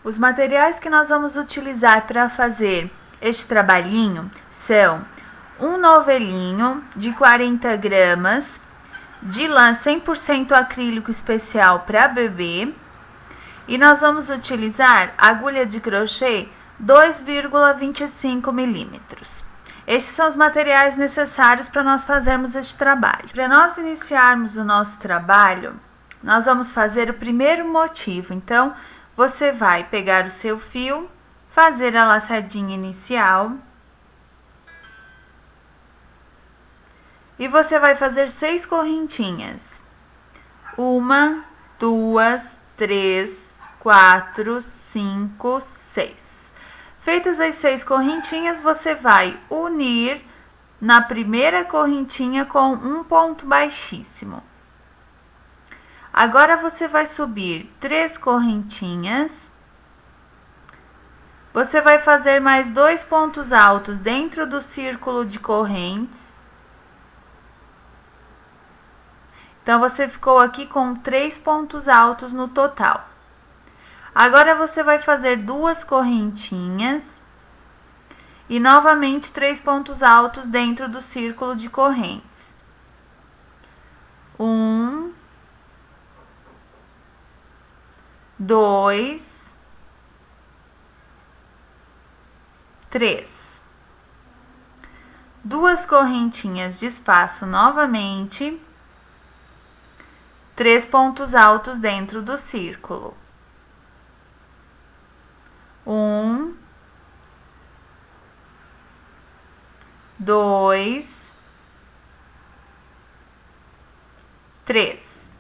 Os materiais que nós vamos utilizar para fazer este trabalhinho são um novelinho de 40 gramas de lã 100% acrílico especial para bebê e nós vamos utilizar agulha de crochê 2,25 milímetros. Estes são os materiais necessários para nós fazermos este trabalho. Para nós iniciarmos o nosso trabalho, nós vamos fazer o primeiro motivo. Então, você vai pegar o seu fio, fazer a laçadinha inicial e você vai fazer 6 correntinhas. 1, 2, 3, 4, 5, 6. Feitas as 6 correntinhas, você vai unir na primeira correntinha com um ponto baixíssimo. Agora, você vai subir 3 correntinhas. Você vai fazer mais 2 pontos altos dentro do círculo de correntes. Então, você ficou aqui com 3 pontos altos no total. Agora, você vai fazer 2 correntinhas e novamente 3 pontos altos dentro do círculo de correntes. 1, 2, 3. 2 correntinhas de espaço novamente. 3 pontos altos dentro do círculo. 1, 2, 3.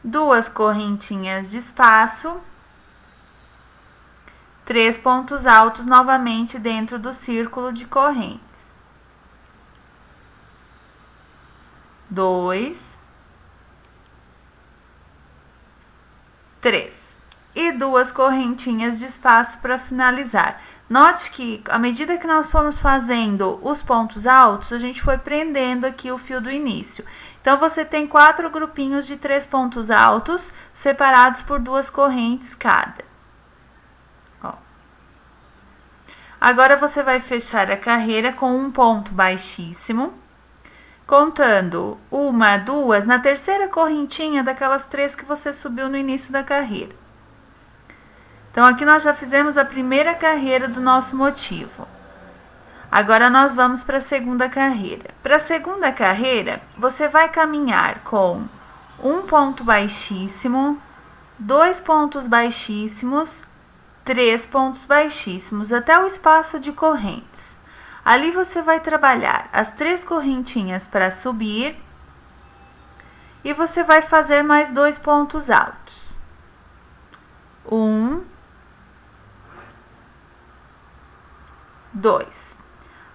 2 correntinhas de espaço. 3 pontos altos novamente dentro do círculo de correntes. 2, 3. E 2 correntinhas de espaço para finalizar. Note que, à medida que nós formos fazendo os pontos altos, a gente foi prendendo aqui o fio do início. Então, você tem 4 grupinhos de 3 pontos altos, separados por 2 correntes cada. Ó. Agora, você vai fechar a carreira com um ponto baixíssimo, contando 1, 2, na terceira correntinha daquelas 3 que você subiu no início da carreira. Então, aqui nós já fizemos a primeira carreira do nosso motivo. Agora, nós vamos para a segunda carreira. Para a segunda carreira, você vai caminhar com um ponto baixíssimo, 2 pontos baixíssimos, 3 pontos baixíssimos, até o espaço de correntes. Ali, você vai trabalhar as 3 correntinhas para subir e você vai fazer mais 2 pontos altos. 1, 2.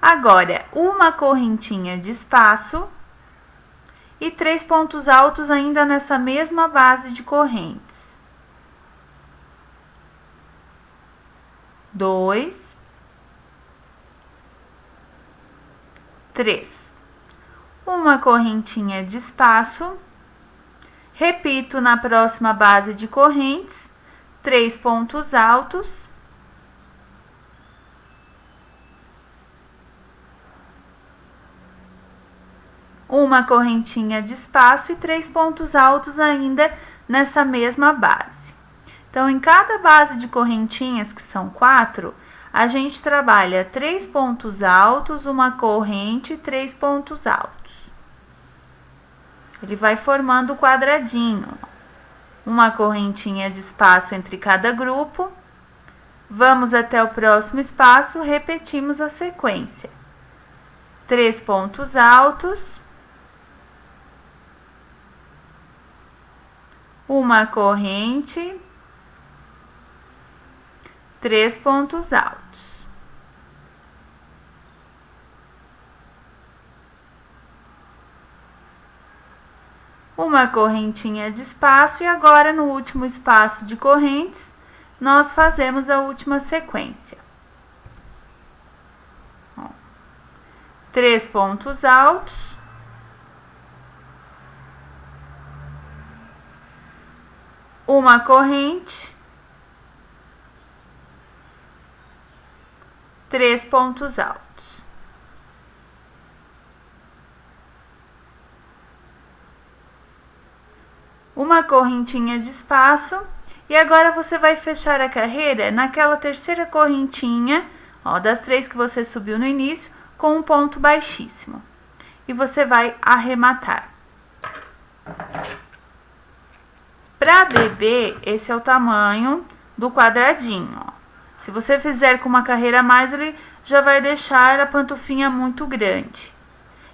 Agora, uma correntinha de espaço e 3 pontos altos ainda nessa mesma base de correntes. 2, 3. Uma correntinha de espaço. Repito na próxima base de correntes, 3 pontos altos. Uma correntinha de espaço e 3 pontos altos ainda nessa mesma base. Então, em cada base de correntinhas, que são 4, a gente trabalha 3 pontos altos, uma corrente e 3 pontos altos. Ele vai formando o quadradinho. Uma correntinha de espaço entre cada grupo. Vamos até o próximo espaço, repetimos a sequência. 3 pontos altos. Uma corrente, 3 pontos altos. Uma correntinha de espaço e agora no último espaço de correntes, nós fazemos a última sequência. 3 pontos altos. Uma corrente, 3 pontos altos. Uma correntinha de espaço, e agora você vai fechar a carreira naquela terceira correntinha, ó, das 3 que você subiu no início, com um ponto baixíssimo. E você vai arrematar. Para bebê, esse é o tamanho do quadradinho, ó. Se você fizer com uma carreira a mais, ele já vai deixar a pantufinha muito grande.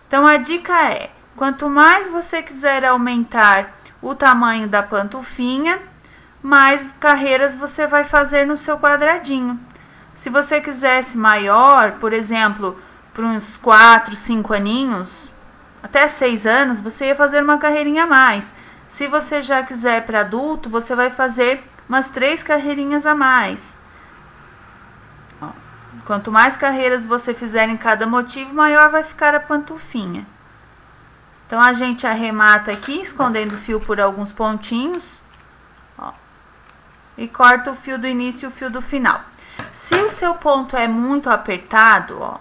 Então, a dica é, quanto mais você quiser aumentar o tamanho da pantufinha, mais carreiras você vai fazer no seu quadradinho. Se você quisesse maior, por exemplo, para uns 4, 5 aninhos, até 6 anos, você ia fazer uma carreirinha a mais. Se você já quiser para adulto, você vai fazer umas 3 carreirinhas a mais. Ó, quanto mais carreiras você fizer em cada motivo, maior vai ficar a pantufinha. Então, a gente arremata aqui, escondendo o fio por alguns pontinhos, ó, e corta o fio do início e o fio do final. Se o seu ponto é muito apertado, ó,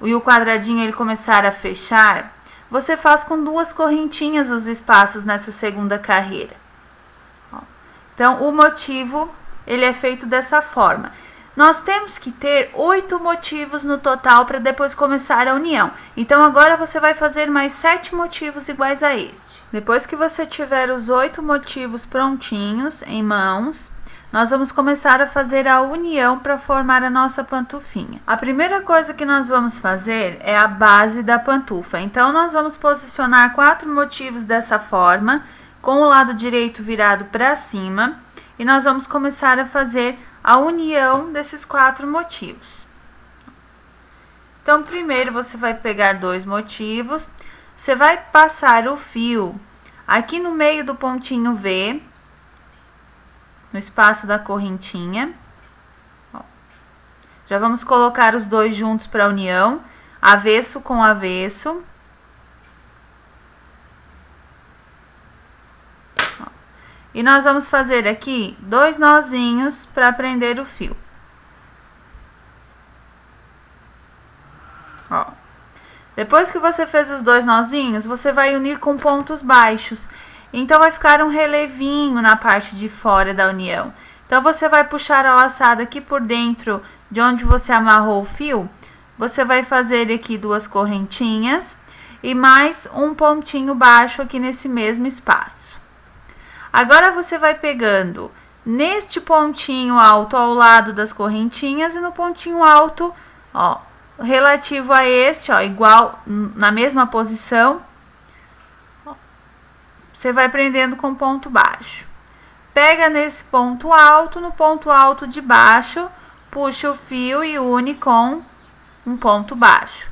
e o quadradinho ele começar a fechar, você faz com 2 correntinhas os espaços nessa segunda carreira. Ó, então, o motivo, ele é feito dessa forma. Nós temos que ter 8 motivos no total para depois começar a união. Então, agora você vai fazer mais 7 motivos iguais a este. Depois que você tiver os 8 motivos prontinhos em mãos, nós vamos começar a fazer a união para formar a nossa pantufinha. A primeira coisa que nós vamos fazer é a base da pantufa. Então, nós vamos posicionar 4 motivos dessa forma, com o lado direito virado para cima, e nós vamos começar a fazer a união desses 4 motivos. Então, primeiro você vai pegar 2 motivos, você vai passar o fio aqui no meio do pontinho V, no espaço da correntinha. Ó, já vamos colocar os 2 juntos para a união, avesso com avesso. E nós vamos fazer aqui 2 nozinhos para prender o fio. Ó. Depois que você fez os 2 nozinhos, você vai unir com pontos baixos. Então, vai ficar um relevinho na parte de fora da união. Então, você vai puxar a laçada aqui por dentro de onde você amarrou o fio. Você vai fazer aqui 2 correntinhas e mais um pontinho baixo aqui nesse mesmo espaço. Agora, você vai pegando neste pontinho alto ao lado das correntinhas e no pontinho alto, ó, relativo a este, ó, igual, na mesma posição, ó, você vai prendendo com ponto baixo. Pega nesse ponto alto, no ponto alto de baixo, puxa o fio e une com um ponto baixo.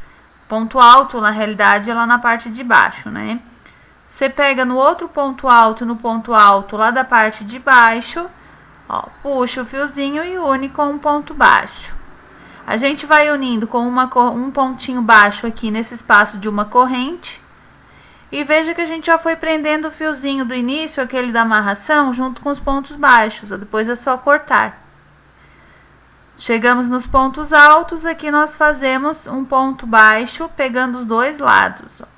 Ponto alto, na realidade, é lá na parte de baixo, né? Você pega no outro ponto alto, no ponto alto lá da parte de baixo, ó, puxa o fiozinho e une com um ponto baixo. A gente vai unindo com um pontinho baixo aqui nesse espaço de uma corrente. E veja que a gente já foi prendendo o fiozinho do início, aquele da amarração, junto com os pontos baixos. Ó, depois é só cortar. Chegamos nos pontos altos, aqui nós fazemos um ponto baixo, pegando os 2 lados, ó.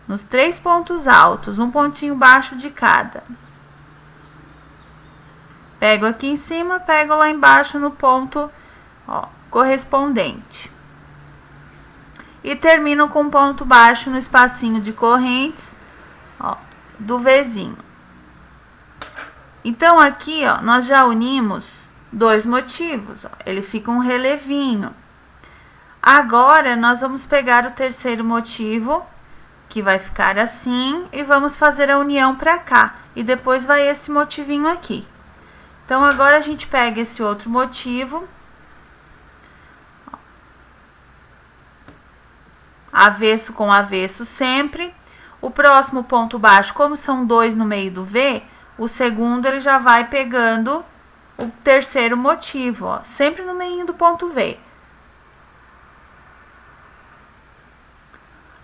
Nos 3 pontos altos, um pontinho baixo de cada. Pego aqui em cima, pego lá embaixo no ponto, ó, correspondente. E termino com um ponto baixo no espacinho de correntes, ó, do Vzinho. Então, aqui, ó, nós já unimos 2 motivos, ó, ele fica um relevinho. Agora, nós vamos pegar o terceiro motivo, que vai ficar assim, e vamos fazer a união pra cá, e depois vai esse motivinho aqui. Então, agora a gente pega esse outro motivo, avesso com avesso sempre. O próximo ponto baixo, como são 2 no meio do V, o segundo ele já vai pegando o terceiro motivo, ó, sempre no meio do ponto V.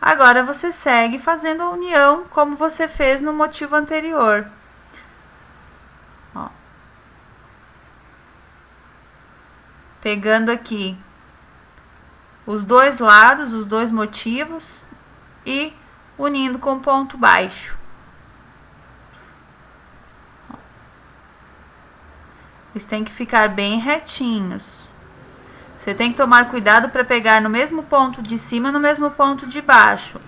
Agora, você segue fazendo a união como você fez no motivo anterior. Ó. pegando aqui os dois lados, os dois motivos e unindo com ponto baixo. Eles têm que ficar bem retinhos. Você tem que tomar cuidado para pegar no mesmo ponto de cima, no mesmo ponto de baixo,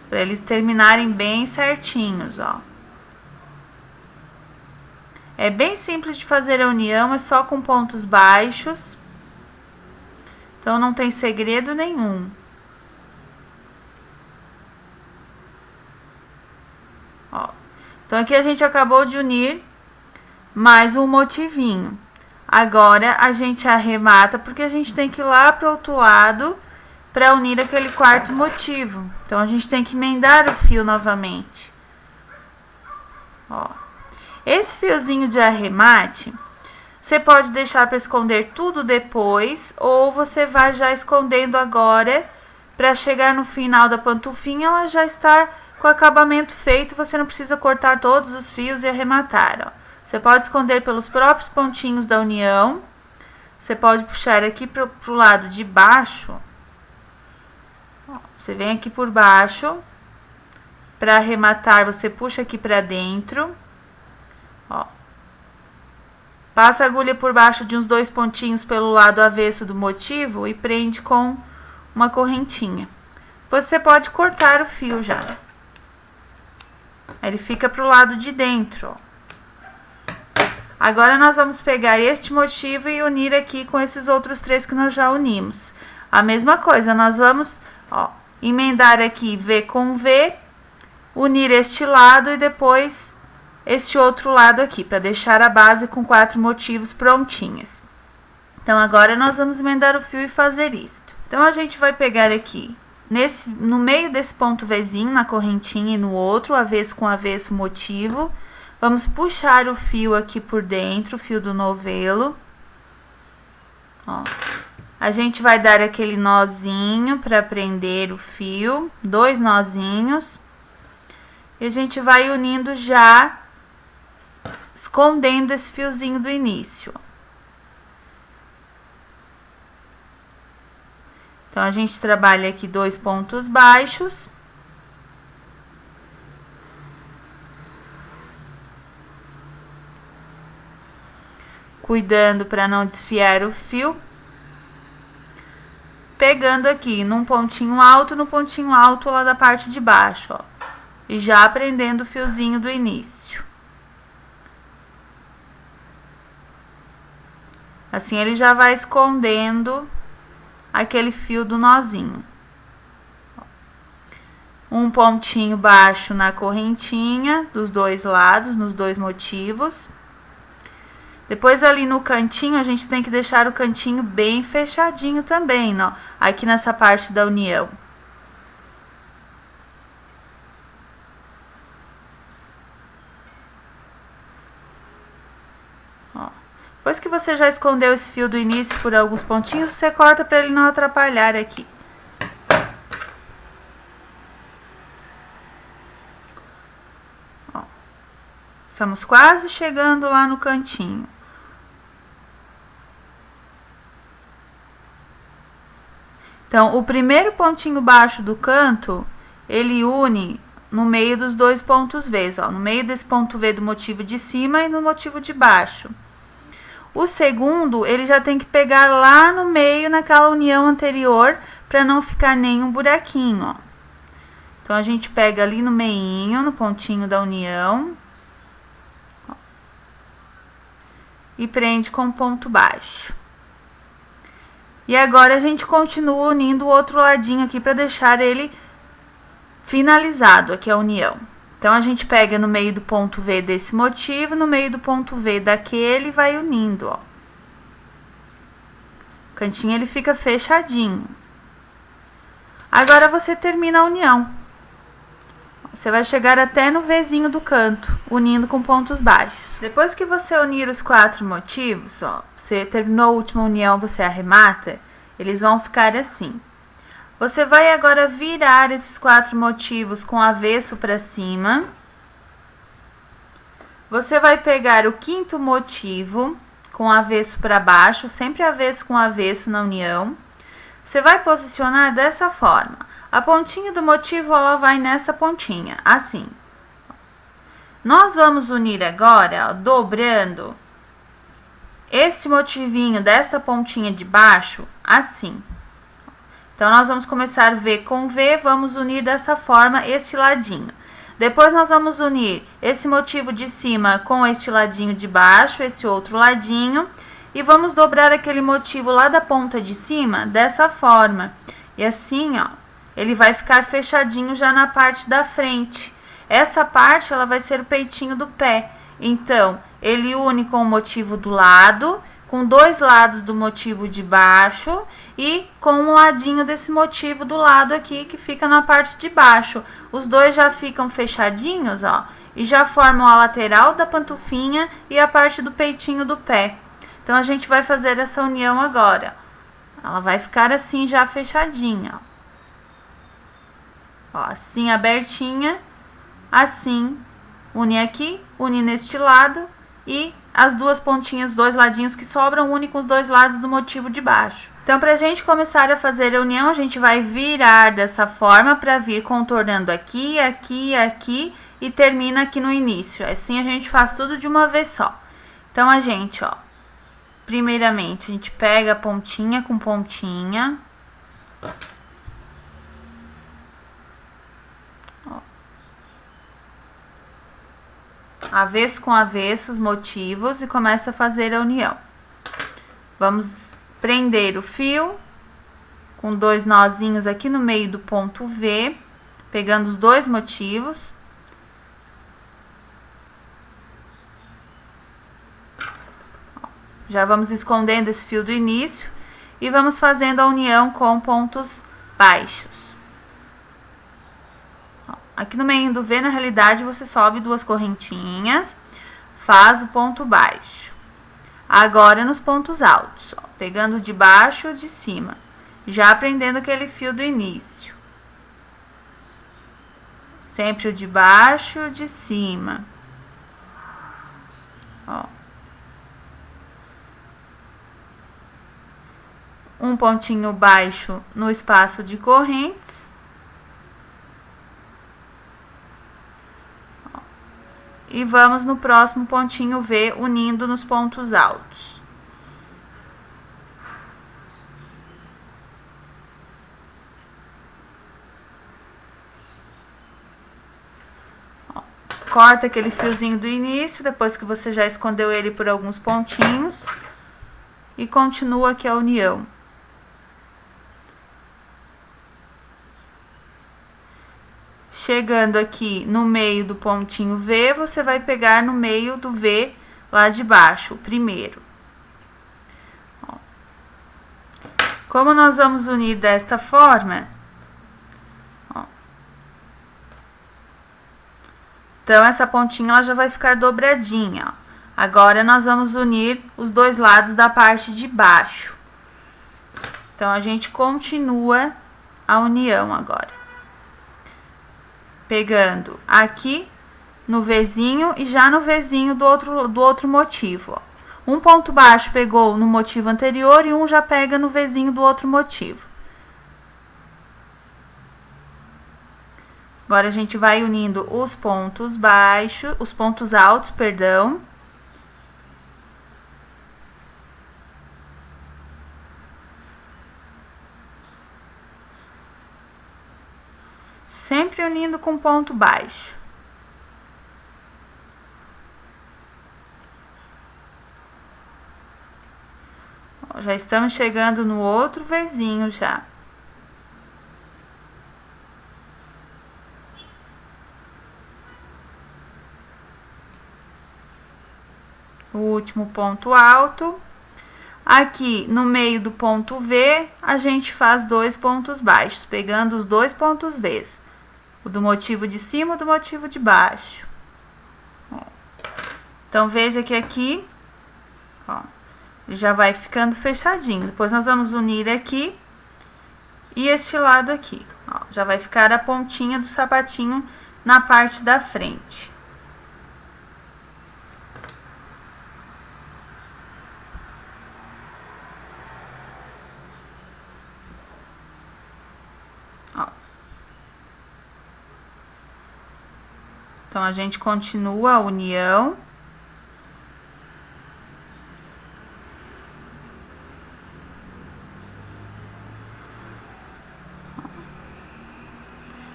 para eles terminarem bem certinhos, ó. É bem simples de fazer a união, é só com pontos baixos. Então não tem segredo nenhum. Ó. Então aqui a gente acabou de unir mais um motivinho. Agora a gente arremata, porque a gente tem que ir lá para o outro lado para unir aquele quarto motivo. Então a gente tem que emendar o fio novamente. Ó. Esse fiozinho de arremate, você pode deixar para esconder tudo depois, ou você vai já escondendo agora, para chegar no final da pantufinha, ela já estar com o acabamento feito, você não precisa cortar todos os fios e arrematar, ó. Você pode esconder pelos próprios pontinhos da união, você pode puxar aqui pro lado de baixo, ó, você vem aqui por baixo, para arrematar você puxa aqui para dentro, ó. Passa a agulha por baixo de uns 2 pontinhos pelo lado avesso do motivo e prende com uma correntinha. Você pode cortar o fio já. Ele fica pro lado de dentro, ó. Agora nós vamos pegar este motivo e unir aqui com esses outros 3 que nós já unimos. A mesma coisa, nós vamos, ó, emendar aqui V com V, unir este lado e depois este outro lado aqui, para deixar a base com 4 motivos prontinhas. Então, agora nós vamos emendar o fio e fazer isto. Então, a gente vai pegar aqui, no meio desse ponto Vzinho, na correntinha e no outro, avesso com avesso motivo. Vamos puxar o fio aqui por dentro, o fio do novelo. Ó. A gente vai dar aquele nozinho para prender o fio, 2 nozinhos. E a gente vai unindo já, escondendo esse fiozinho do início. Então, a gente trabalha aqui 2 pontos baixos. Cuidando para não desfiar o fio. Pegando aqui no pontinho alto lá da parte de baixo, ó. E já prendendo o fiozinho do início. Assim, ele já vai escondendo aquele fio do nozinho. Um pontinho baixo na correntinha, dos 2 lados, nos 2 motivos. Depois, ali no cantinho, a gente tem que deixar o cantinho bem fechadinho também, ó. Aqui nessa parte da união. Ó. Depois que você já escondeu esse fio do início por alguns pontinhos, você corta para ele não atrapalhar aqui. Ó. Estamos quase chegando lá no cantinho. Então, o primeiro pontinho baixo do canto, ele une no meio dos 2 pontos V, ó, no meio desse ponto V do motivo de cima e no motivo de baixo. O segundo, ele já tem que pegar lá no meio, naquela união anterior, para não ficar nenhum buraquinho, ó. Então, a gente pega ali no meinho, no pontinho da união, ó, e prende com ponto baixo. E agora, a gente continua unindo o outro ladinho aqui para deixar ele finalizado, aqui a união. Então, a gente pega no meio do ponto V desse motivo, no meio do ponto V daquele e vai unindo, ó. O cantinho, ele fica fechadinho. Agora, você termina a união. Você vai chegar até no Vzinho do canto, unindo com pontos baixos. Depois que você unir os 4 motivos, ó, você terminou a última união, você arremata, eles vão ficar assim. Você vai agora virar esses 4 motivos com avesso para cima. Você vai pegar o 5º motivo com avesso para baixo, sempre avesso com avesso na união. Você vai posicionar dessa forma. A pontinha do motivo, ela vai nessa pontinha, assim. Nós vamos unir agora, ó, dobrando esse motivinho dessa pontinha de baixo, assim. Então, nós vamos começar V com V, vamos unir dessa forma este ladinho. Depois, nós vamos unir esse motivo de cima com este ladinho de baixo, esse outro ladinho, e vamos dobrar aquele motivo lá da ponta de cima dessa forma. E assim, ó, ele vai ficar fechadinho já na parte da frente. Essa parte, ela vai ser o peitinho do pé. Então, ele une com o motivo do lado, com dois lados do motivo de baixo e com um ladinho desse motivo do lado aqui que fica na parte de baixo. Os dois já ficam fechadinhos, ó, e já formam a lateral da pantufinha e a parte do peitinho do pé. Então, a gente vai fazer essa união agora. Ela vai ficar assim já fechadinha, ó, assim abertinha, assim, une aqui, une neste lado e as duas pontinhas, dois ladinhos que sobram, une com os dois lados do motivo de baixo. Então, pra gente começar a fazer a união, a gente vai virar dessa forma para vir contornando aqui, aqui, aqui e termina aqui no início. Assim a gente faz tudo de uma vez só. Então, a gente, ó, primeiramente, a gente pega a pontinha com pontinha. Avesso com avesso os motivos e começa a fazer a união. Vamos prender o fio com dois nozinhos aqui no meio do ponto V, pegando os dois motivos. Já vamos escondendo esse fio do início e vamos fazendo a união com pontos baixos. Aqui no meio do V, na realidade, você sobe duas correntinhas, faz o ponto baixo. Agora, nos pontos altos, ó, pegando de baixo ou de cima, já prendendo aquele fio do início. Sempre o de baixo ou de cima. Ó. Um pontinho baixo no espaço de correntes. E vamos no próximo pontinho V, unindo nos pontos altos. Ó, corta aquele fiozinho do início, depois que você já escondeu ele por alguns pontinhos. E continua aqui a união. Chegando aqui no meio do pontinho V, você vai pegar no meio do V lá de baixo, o primeiro. Ó. Como nós vamos unir desta forma, ó. Então, essa pontinha ela já vai ficar dobradinha, ó. Agora, nós vamos unir os dois lados da parte de baixo. Então, a gente continua a união agora. Pegando aqui no Vzinho e já no Vzinho do outro motivo, ó. Um ponto baixo pegou no motivo anterior e um já pega no Vzinho do outro motivo. Agora, a gente vai unindo os pontos baixos, os pontos altos, perdão. Sempre unindo com ponto baixo. Ó, já estamos chegando no outro Vzinho já. O último ponto alto. Aqui no meio do ponto V, a gente faz dois pontos baixos, pegando os dois pontos Vs. O do motivo de cima e o do motivo de baixo. Ó. Então, veja que aqui, ó, ele já vai ficando fechadinho. Depois, nós vamos unir aqui e este lado aqui. Ó, já vai ficar a pontinha do sapatinho na parte da frente. Então, a gente continua a união.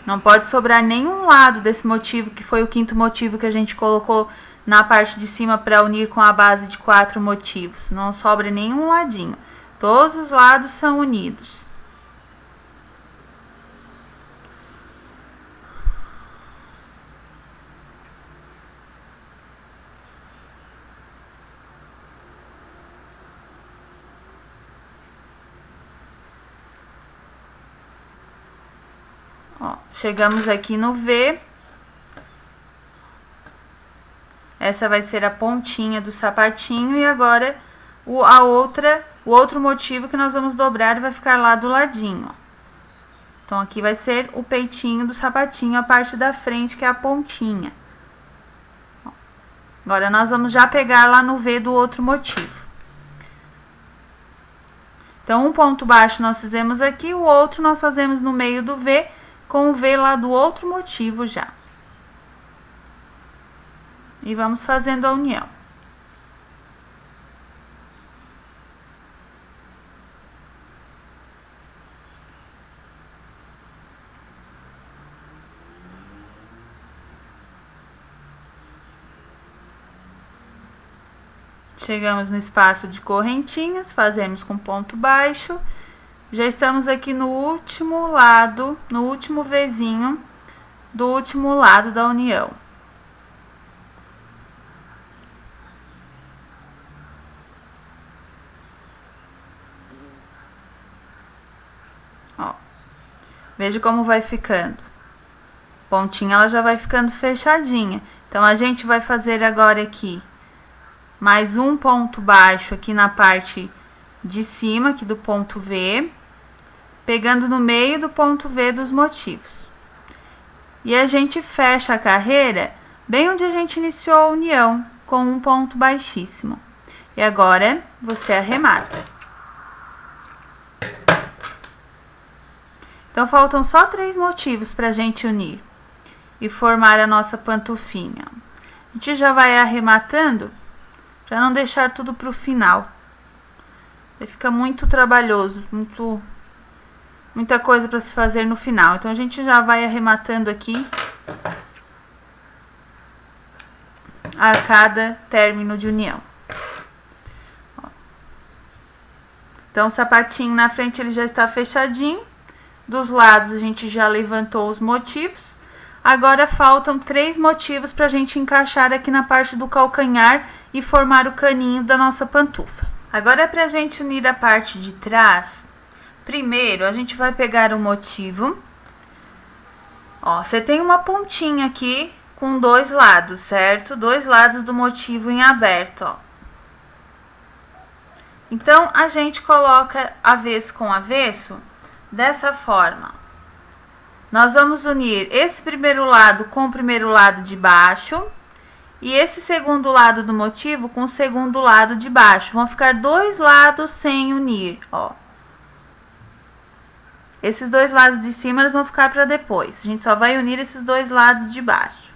Não pode sobrar nenhum lado desse motivo, que foi o quinto motivo que a gente colocou na parte de cima para unir com a base de 4 motivos. Não sobra nenhum ladinho. Todos os lados são unidos. Ó, chegamos aqui no V. Essa vai ser a pontinha do sapatinho e agora o outro motivo que nós vamos dobrar vai ficar lá do ladinho. Ó. Então, aqui vai ser o peitinho do sapatinho, a parte da frente, que é a pontinha. Ó. Agora, nós vamos já pegar lá no V do outro motivo. Então, um ponto baixo nós fizemos aqui, o outro nós fazemos no meio do V, com o V lá do outro motivo já. E vamos fazendo a união. Chegamos no espaço de correntinhas, fazemos com ponto baixo. Já estamos aqui no último lado, no último Vzinho do último lado da união. Ó, veja como vai ficando. Pontinha, ela já vai ficando fechadinha. Então, a gente vai fazer agora aqui mais um ponto baixo aqui na parte de cima, aqui do ponto V, pegando no meio do ponto V dos motivos. E a gente fecha a carreira bem onde a gente iniciou a união, com um ponto baixíssimo. E agora, você arremata. Então, faltam só 3 motivos para a gente unir e formar a nossa pantufinha. A gente já vai arrematando para não deixar tudo para o final. Fica muito trabalhoso, muita coisa para se fazer no final. Então, a gente já vai arrematando aqui a cada término de união. Então, o sapatinho na frente ele já está fechadinho. Dos lados a gente já levantou os motivos. Agora faltam 3 motivos para a gente encaixar aqui na parte do calcanhar e formar o caninho da nossa pantufa. Agora, para a gente unir a parte de trás, primeiro a gente vai pegar o motivo. Ó, você tem uma pontinha aqui com 2 lados, certo? 2 lados do motivo em aberto, ó. Então, a gente coloca avesso com avesso dessa forma. Nós vamos unir esse primeiro lado com o primeiro lado de baixo e esse segundo lado do motivo com o segundo lado de baixo. Vão ficar 2 lados sem unir, ó. Esses 2 lados de cima eles vão ficar para depois. A gente só vai unir esses 2 lados de baixo.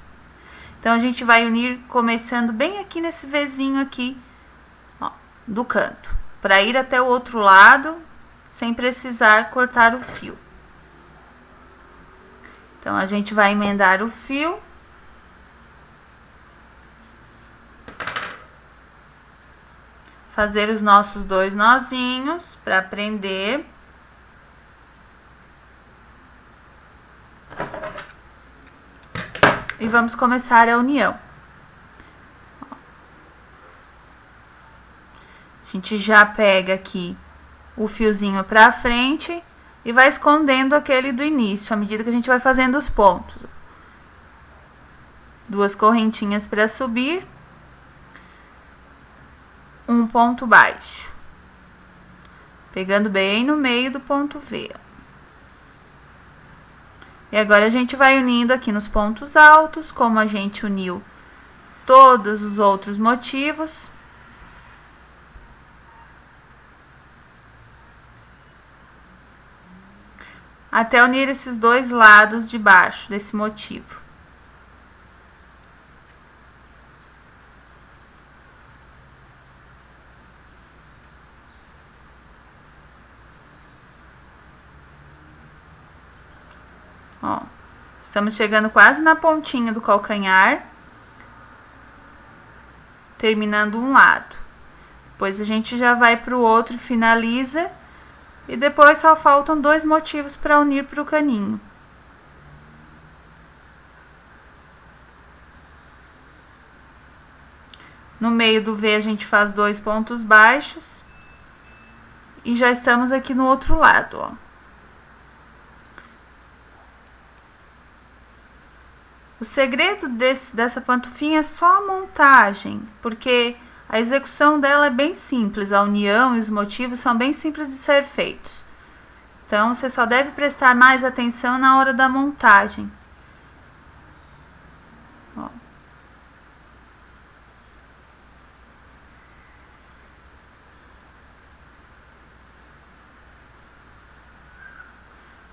Então, a gente vai unir começando bem aqui nesse Vzinho aqui, ó, do canto, para ir até o outro lado sem precisar cortar o fio. Então, a gente vai emendar o fio. Fazer os nossos 2 nozinhos para prender. E vamos começar a união. A gente já pega aqui o fiozinho pra frente e vai escondendo aquele do início, à medida que a gente vai fazendo os pontos. 2 correntinhas para subir. Um ponto baixo. Pegando bem no meio do ponto V. E agora, a gente vai unindo aqui nos pontos altos, como a gente uniu todos os outros motivos. Até unir esses 2 lados de baixo desse motivo. Ó, estamos chegando quase na pontinha do calcanhar, terminando um lado. Depois a gente já vai para o outro e finaliza. E depois só faltam 2 motivos para unir para o caninho. No meio do V a gente faz 2 pontos baixos. E já estamos aqui no outro lado, ó. O segredo dessa pantufinha é só a montagem, porque a execução dela é bem simples, a união e os motivos são bem simples de ser feitos. Então, você só deve prestar mais atenção na hora da montagem. Ó.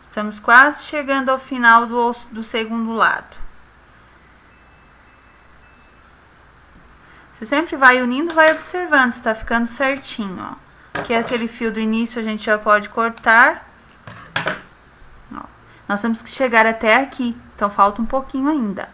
Estamos quase chegando ao final do segundo lado. Você sempre vai unindo, vai observando se tá ficando certinho, ó. Aqui é aquele fio do início, a gente já pode cortar. Ó. Nós temos que chegar até aqui, então falta um pouquinho ainda.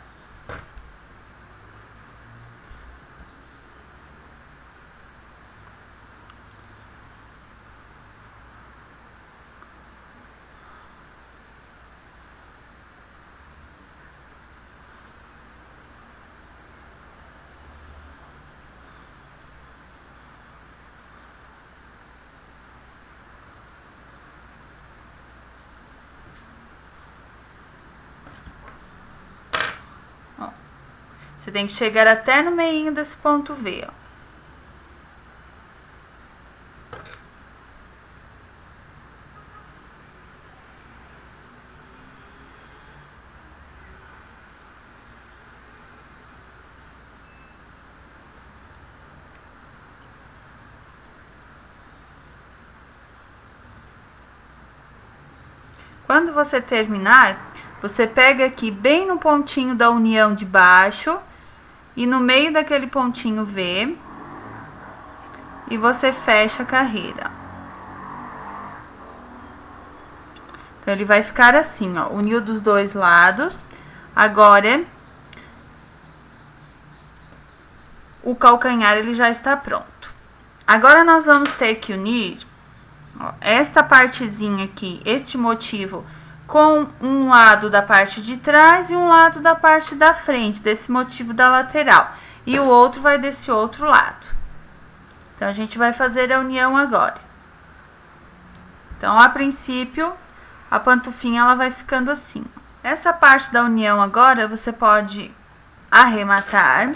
Você tem que chegar até no meinho desse ponto V, ó. Quando você terminar, você pega aqui bem no pontinho da união de baixo e no meio daquele pontinho V e você fecha a carreira. Então, ele vai ficar assim, ó, uniu dos 2 lados. Agora, o calcanhar ele já está pronto. Agora, nós vamos ter que unir, ó, esta partezinha aqui, este motivo, com um lado da parte de trás e um lado da parte da frente, desse motivo da lateral. E o outro vai desse outro lado. Então, a gente vai fazer a união agora. Então, a princípio, a pantufinha ela vai ficando assim. Essa parte da união agora, você pode arrematar.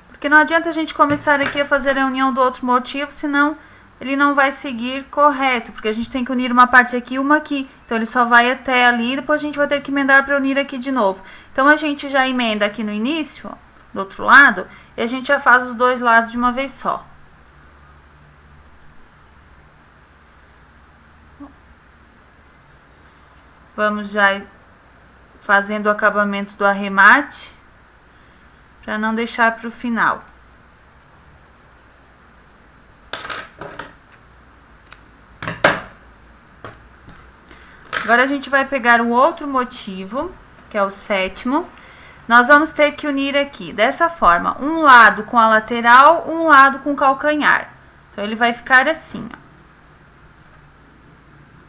Porque não adianta a gente começar aqui a fazer a união do outro motivo, senão ele não vai seguir correto, porque a gente tem que unir uma parte aqui e uma aqui. Então, ele só vai até ali, depois a gente vai ter que emendar para unir aqui de novo. Então, a gente já emenda aqui no início, ó, do outro lado, e a gente já faz os 2 lados de uma vez só. Vamos já fazendo o acabamento do arremate, para não deixar para o final. Agora, a gente vai pegar o outro motivo, que é o 7º. Nós vamos ter que unir aqui, dessa forma, um lado com a lateral, um lado com o calcanhar. Então, ele vai ficar assim, ó.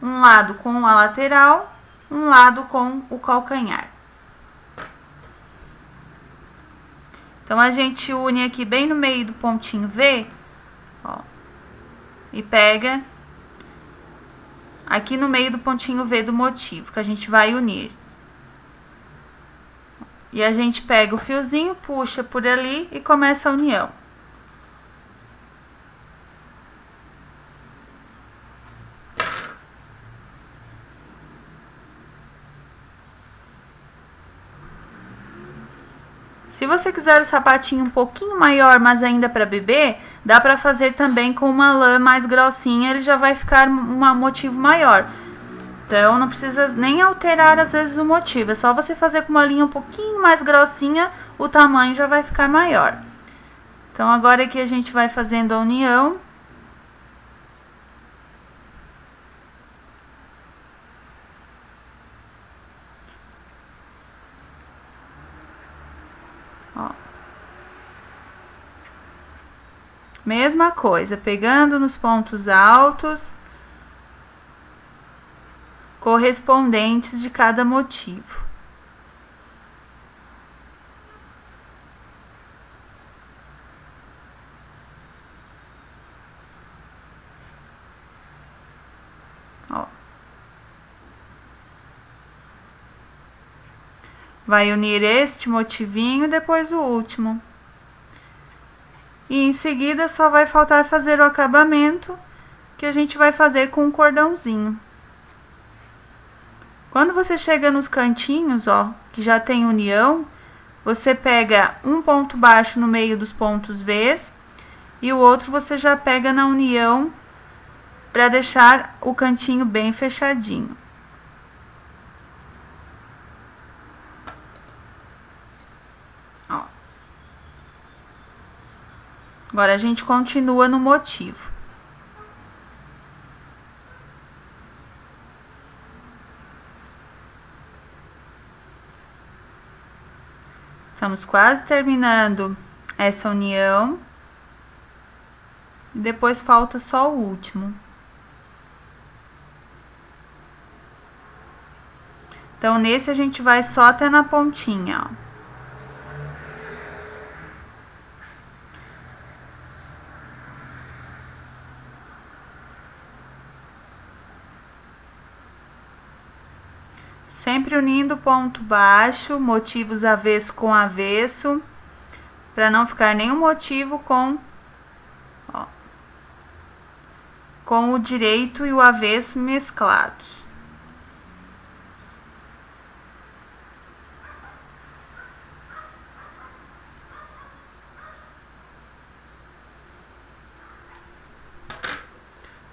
Um lado com a lateral, um lado com o calcanhar. Então, a gente une aqui bem no meio do pontinho V, ó, e pega aqui no meio do pontinho V do motivo, que a gente vai unir. E a gente pega o fiozinho, puxa por ali e começa a união. Se você quiser o sapatinho um pouquinho maior, mas ainda para bebê, dá para fazer também com uma lã mais grossinha, ele já vai ficar um motivo maior. Então, não precisa nem alterar, às vezes, o motivo. É só você fazer com uma linha um pouquinho mais grossinha, o tamanho já vai ficar maior. Então, agora aqui a gente vai fazendo a união. Mesma coisa, pegando nos pontos altos correspondentes de cada motivo. Ó. Vai unir este motivinho e depois o último. E em seguida só vai faltar fazer o acabamento, que a gente vai fazer com um cordãozinho. Quando você chega nos cantinhos, ó, que já tem união, você pega um ponto baixo no meio dos pontos V's e o outro você já pega na união para deixar o cantinho bem fechadinho. Ó. Agora a gente continua no motivo. Estamos quase terminando essa união. E depois falta só o último. Então, nesse a gente vai só até na pontinha, ó. Sempre unindo ponto baixo, motivos avesso com avesso, para não ficar nenhum motivo com, ó, com o direito e o avesso mesclados.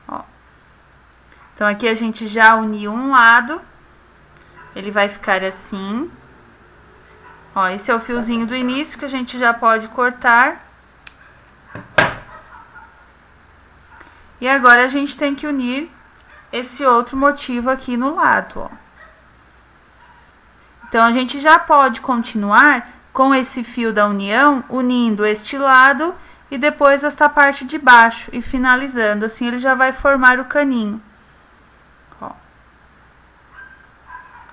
Ó. Então, aqui a gente já uniu um lado. Ele vai ficar assim. Ó, esse é o fiozinho do início que a gente já pode cortar. E agora a gente tem que unir esse outro motivo aqui no lado, ó. Então, a gente já pode continuar com esse fio da união, unindo este lado e depois esta parte de baixo e finalizando. Assim, ele já vai formar o caninho.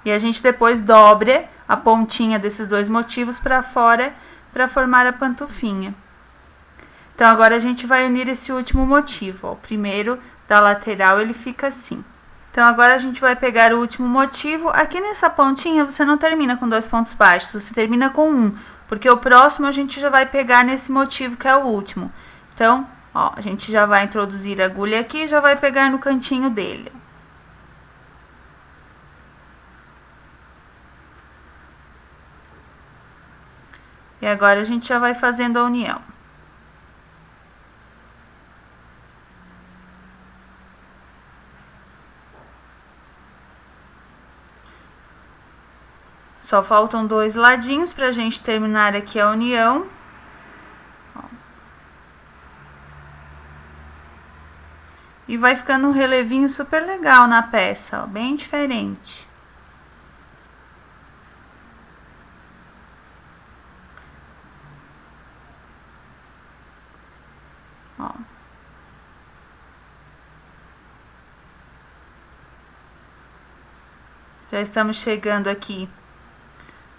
E a gente depois dobra a pontinha desses dois motivos para fora para formar a pantufinha. Então, agora a gente vai unir esse último motivo, ó. O primeiro da lateral, ele fica assim. Então, agora a gente vai pegar o último motivo. Aqui nessa pontinha, você não termina com 2 pontos baixos, você termina com 1. Porque o próximo a gente já vai pegar nesse motivo que é o último. Então, ó, a gente já vai introduzir a agulha aqui e já vai pegar no cantinho dele. E agora a gente já vai fazendo a união. Só faltam 2 ladinhos pra gente terminar aqui a união. Ó. E vai ficando um relevinho super legal na peça, ó, bem diferente. Ó. Já estamos chegando aqui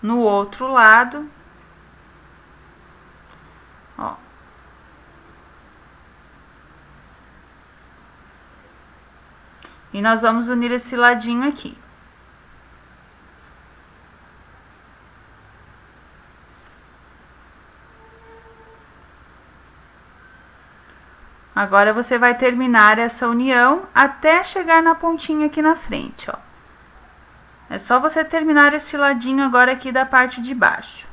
no outro lado. Ó. E nós vamos unir esse ladinho aqui. Agora, você vai terminar essa união até chegar na pontinha aqui na frente, ó. É só você terminar este ladinho agora aqui da parte de baixo.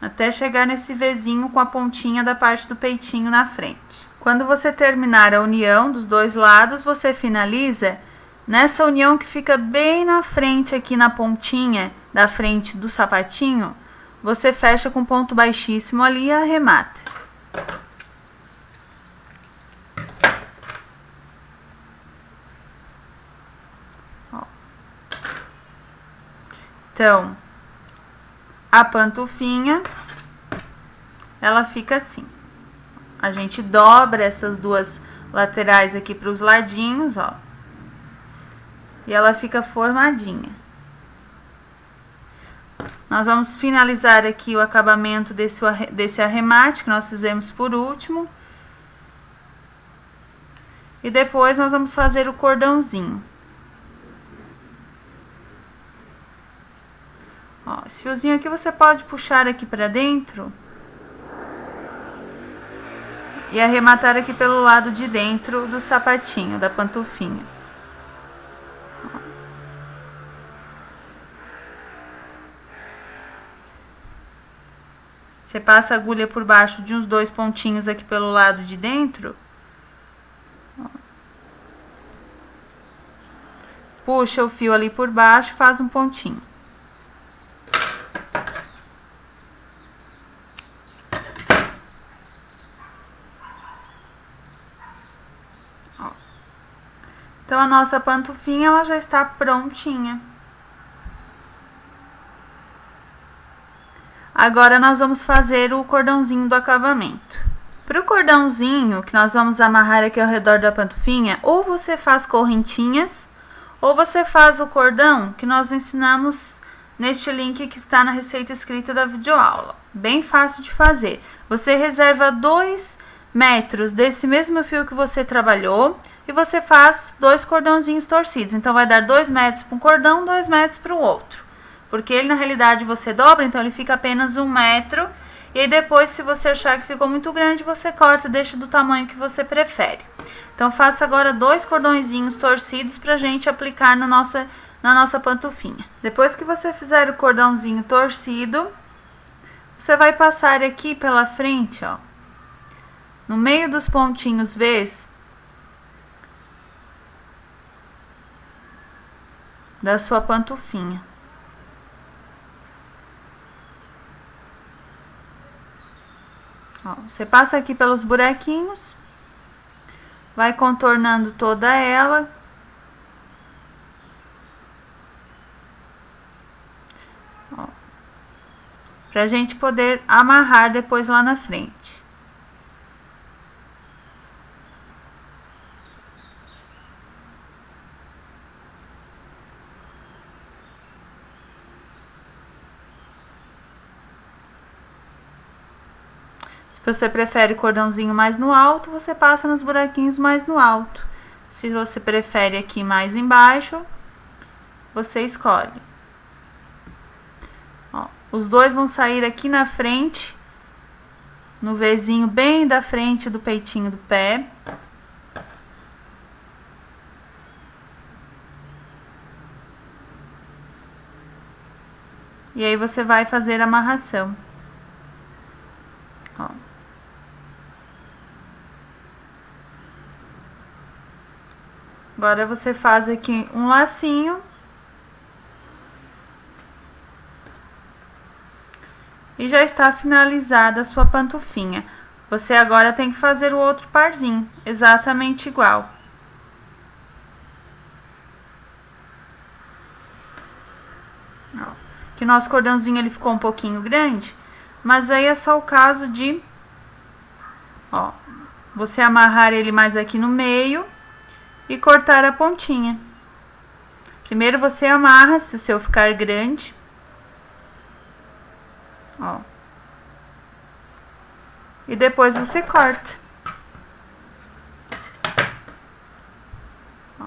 Até chegar nesse Vzinho com a pontinha da parte do peitinho na frente. Quando você terminar a união dos 2 lados, você finaliza nessa união que fica bem na frente aqui na pontinha da frente do sapatinho. Você fecha com ponto baixíssimo ali e arremata. Então, a pantufinha, ela fica assim. a gente dobra essas duas laterais aqui para os ladinhos, ó. E ela fica formadinha. Nós vamos finalizar aqui o acabamento desse arremate que nós fizemos por último. E depois nós vamos fazer o cordãozinho. Ó, esse fiozinho aqui você pode puxar aqui pra dentro e arrematar aqui pelo lado de dentro do sapatinho, da pantufinha. Você passa a agulha por baixo de uns 2 pontinhos aqui pelo lado de dentro. Puxa o fio ali por baixo, faz um pontinho. Ó. Então, a nossa pantufinha, ela já está prontinha. Agora, nós vamos fazer o cordãozinho do acabamento. Para o cordãozinho, que nós vamos amarrar aqui ao redor da pantufinha, ou você faz correntinhas, ou você faz o cordão que nós ensinamos neste link que está na receita escrita da videoaula. Bem fácil de fazer. Você reserva 2 metros desse mesmo fio que você trabalhou e você faz 2 cordãozinhos torcidos. Então, vai dar 2 metros para um cordão, 2 metros para o outro. Porque ele, na realidade, você dobra, então ele fica apenas 1 metro. E aí depois, se você achar que ficou muito grande, você corta e deixa do tamanho que você prefere. Então, faça agora 2 cordõezinhos torcidos pra gente aplicar na nossa pantufinha. Depois que você fizer o cordãozinho torcido, você vai passar aqui pela frente, ó, no meio dos pontinhos V's da sua pantufinha. Ó, você passa aqui pelos buraquinhos, vai contornando toda ela. Ó, pra gente poder amarrar depois lá na frente. Se você prefere cordãozinho mais no alto, você passa nos buraquinhos mais no alto. Se você prefere aqui mais embaixo, você escolhe. Ó, os dois vão sair aqui na frente, no Vzinho bem da frente do peitinho do pé. E aí você vai fazer a amarração. Ó. Agora, você faz aqui um lacinho. E já está finalizada a sua pantufinha. Você agora tem que fazer o outro parzinho, exatamente igual. Ó, que nosso cordãozinho ele ficou um pouquinho grande, mas aí é só o caso de, ó, você amarrar ele mais aqui no meio e cortar a pontinha. Primeiro você amarra, se o seu ficar grande. Ó. E depois você corta. Ó.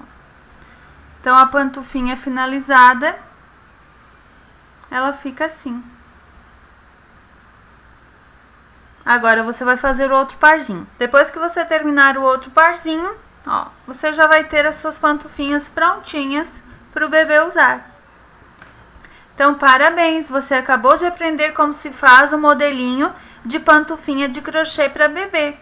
Então, a pantufinha finalizada, ela fica assim. Agora, você vai fazer o outro parzinho. Depois que você terminar o outro parzinho, ó, você já vai ter as suas pantufinhas prontinhas para o bebê usar. Então, parabéns! Você acabou de aprender como se faz o modelinho de pantufinha de crochê para bebê.